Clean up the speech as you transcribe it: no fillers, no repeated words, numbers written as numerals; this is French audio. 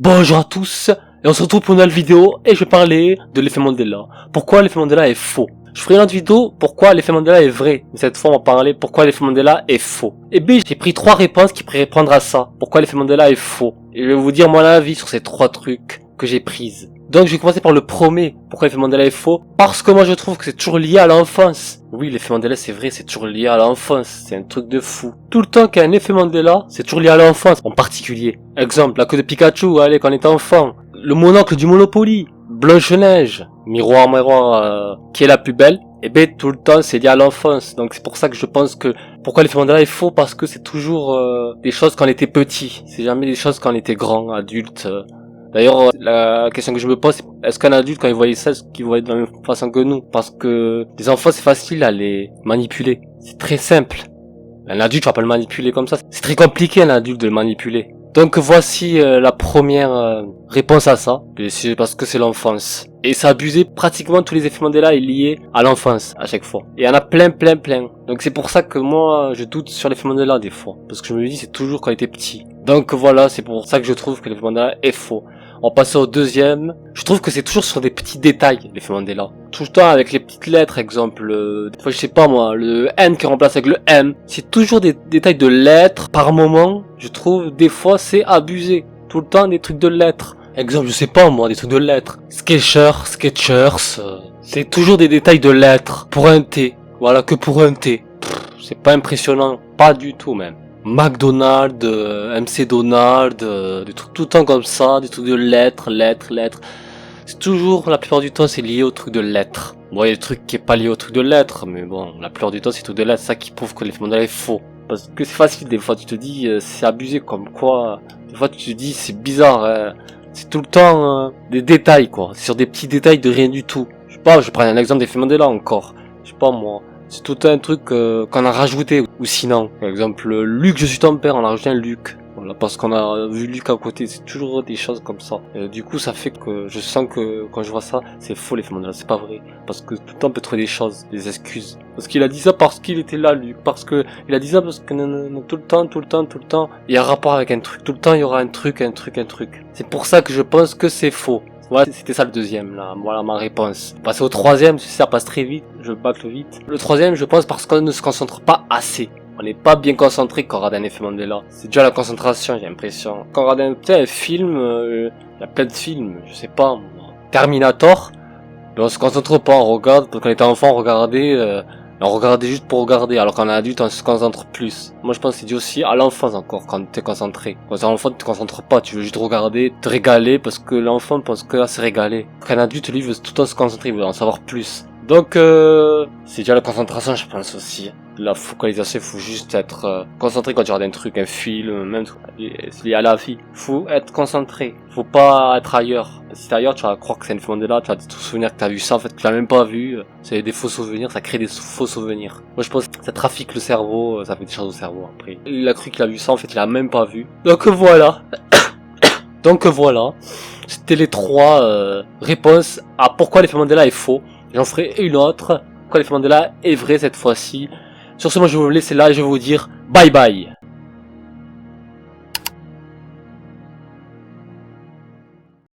Bonjour à tous, et on se retrouve pour une nouvelle vidéo, et je vais parler de l'effet Mandela. Pourquoi l'effet Mandela est faux? Je ferai une autre vidéo, pourquoi l'effet Mandela est vrai. Mais cette fois, on va parler pourquoi l'effet Mandela est faux. Et bien, j'ai pris 3 réponses qui pourraient répondre à ça. Pourquoi l'effet Mandela est faux. Et je vais vous dire mon avis sur ces 3 trucs que j'ai prises. Donc, je vais commencer par le premier. Pourquoi l'effet Mandela est faux? Parce que moi, je trouve que c'est toujours lié à l'enfance. Oui, l'effet Mandela, c'est vrai, c'est toujours lié à l'enfance. C'est un truc de fou. Tout le temps qu'il y a un effet Mandela, c'est toujours lié à l'enfance, en particulier. Exemple, la queue de Pikachu, allez, quand on était enfant. Le monocle du Monopoly. Blanche-Neige. Miroir, miroir, qui est la plus belle? Eh ben, tout le temps, c'est lié à l'enfance. Donc, c'est pour ça que je pense que, pourquoi l'effet Mandela est faux? Parce que c'est toujours, des choses quand on était petit. C'est jamais des choses quand on était grand, adulte. D'ailleurs, la question que je me pose, c'est est-ce qu'un adulte, quand il voyait ça, est-ce qu'il voyait de la même façon que nous? Parce que les enfants, c'est facile à les manipuler. C'est très simple. Un adulte, tu vas pas le manipuler comme ça. C'est très compliqué, un adulte, de le manipuler. Donc voici la première réponse à ça. C'est parce que c'est l'enfance. Et c'est abusé, pratiquement tous les effets Mandela est lié à l'enfance, à chaque fois. Et il y en a plein. Donc c'est pour ça que moi, je doute sur l'effet Mandela des fois. Parce que je me dis, c'est toujours quand il était petit. Donc voilà, c'est pour ça que je trouve que l'effet Mandela est faux. On va passer au deuxième. Je trouve que c'est toujours sur des petits détails, l'effet Mandela. Tout le temps avec les petites lettres, exemple, je sais pas moi, le N qui remplace avec le M. C'est toujours des détails de lettres par moment. Je trouve, des fois, c'est abusé. Tout le temps, des trucs de lettres. Exemple, je sais pas moi, des trucs de lettres. Sketchers, c'est toujours des détails de lettres. Pour un T. Voilà, que pour un T. C'est pas impressionnant. Pas du tout, même. McDonald's, MC Donald, des trucs tout le temps comme ça, des trucs de lettres. C'est toujours, la plupart du temps, c'est lié au truc de lettres. Bon, il y a des trucs qui est pas lié au truc de lettres, mais bon, la plupart du temps, c'est tout de lettres, c'est ça qui prouve que l'effet Mandela est faux. Parce que c'est facile, des fois, tu te dis, c'est abusé, comme quoi, des fois, tu te dis, c'est bizarre, hein. C'est tout le temps, des détails, quoi. C'est sur des petits détails de rien du tout. Je sais pas, je prends un exemple d'effet Mandela encore. Je sais pas, moi. C'est tout un truc qu'on a rajouté. Ou sinon, par exemple, Luc, je suis ton père, on a rajouté un Luc. Voilà, parce qu'on a vu Luc à côté. C'est toujours des choses comme ça. Et du coup, ça fait que je sens que quand je vois ça, c'est faux l'effet Mandela, c'est pas vrai. Parce que tout le temps, on peut trouver des choses, des excuses. Parce qu'il a dit ça parce qu'il était là, Luc. Parce que il a dit ça parce que non, tout le temps, il y a un rapport avec un truc. Tout le temps, il y aura un truc. C'est pour ça que je pense que c'est faux. Voilà, c'était ça le deuxième, là. Voilà ma réponse. Passer au troisième, ça passe très vite. Je bâcle vite. Le troisième, je pense parce qu'on ne se concentre pas assez. On n'est pas bien concentré quand on regarde un effet Mandela. C'est déjà la concentration, j'ai l'impression. Quand on regarde un film, il y a plein de films, je sais pas, Terminator, mais on se concentre pas, on regarde, parce qu'on était enfant, on regardait juste pour regarder, alors qu'en adulte, on se concentre plus. Moi, je pense que c'est dû aussi à l'enfance encore, quand t'es concentré. Quand t'es enfant, tu te concentres pas, tu veux juste regarder, te régaler, parce que l'enfant pense que là, c'est régaler. Qu'un adulte, lui, veut tout le temps se concentrer, il veut en savoir plus. Donc, c'est déjà la concentration, je pense aussi. La focalisation, il faut juste être concentré quand tu regardes un truc, un film, même c'est lié à la vie. Faut être concentré. Faut pas être ailleurs. Si t'es ailleurs, tu vas croire que c'est une Mandela, tu vas te souvenir que t'as vu ça, en fait, que tu l'as même pas vu. C'est des faux souvenirs, ça crée des faux souvenirs. Moi, je pense que ça trafique le cerveau, ça fait des choses au cerveau après. Il a cru qu'il a vu ça, en fait, il a même pas vu. Donc voilà. C'était les 3 réponses à pourquoi l'effet Mandela est faux. J'en ferai une autre. Pourquoi l'effet Mandela est vrai cette fois-ci. Sur ce, moi je vais vous laisser là et je vais vous dire bye bye.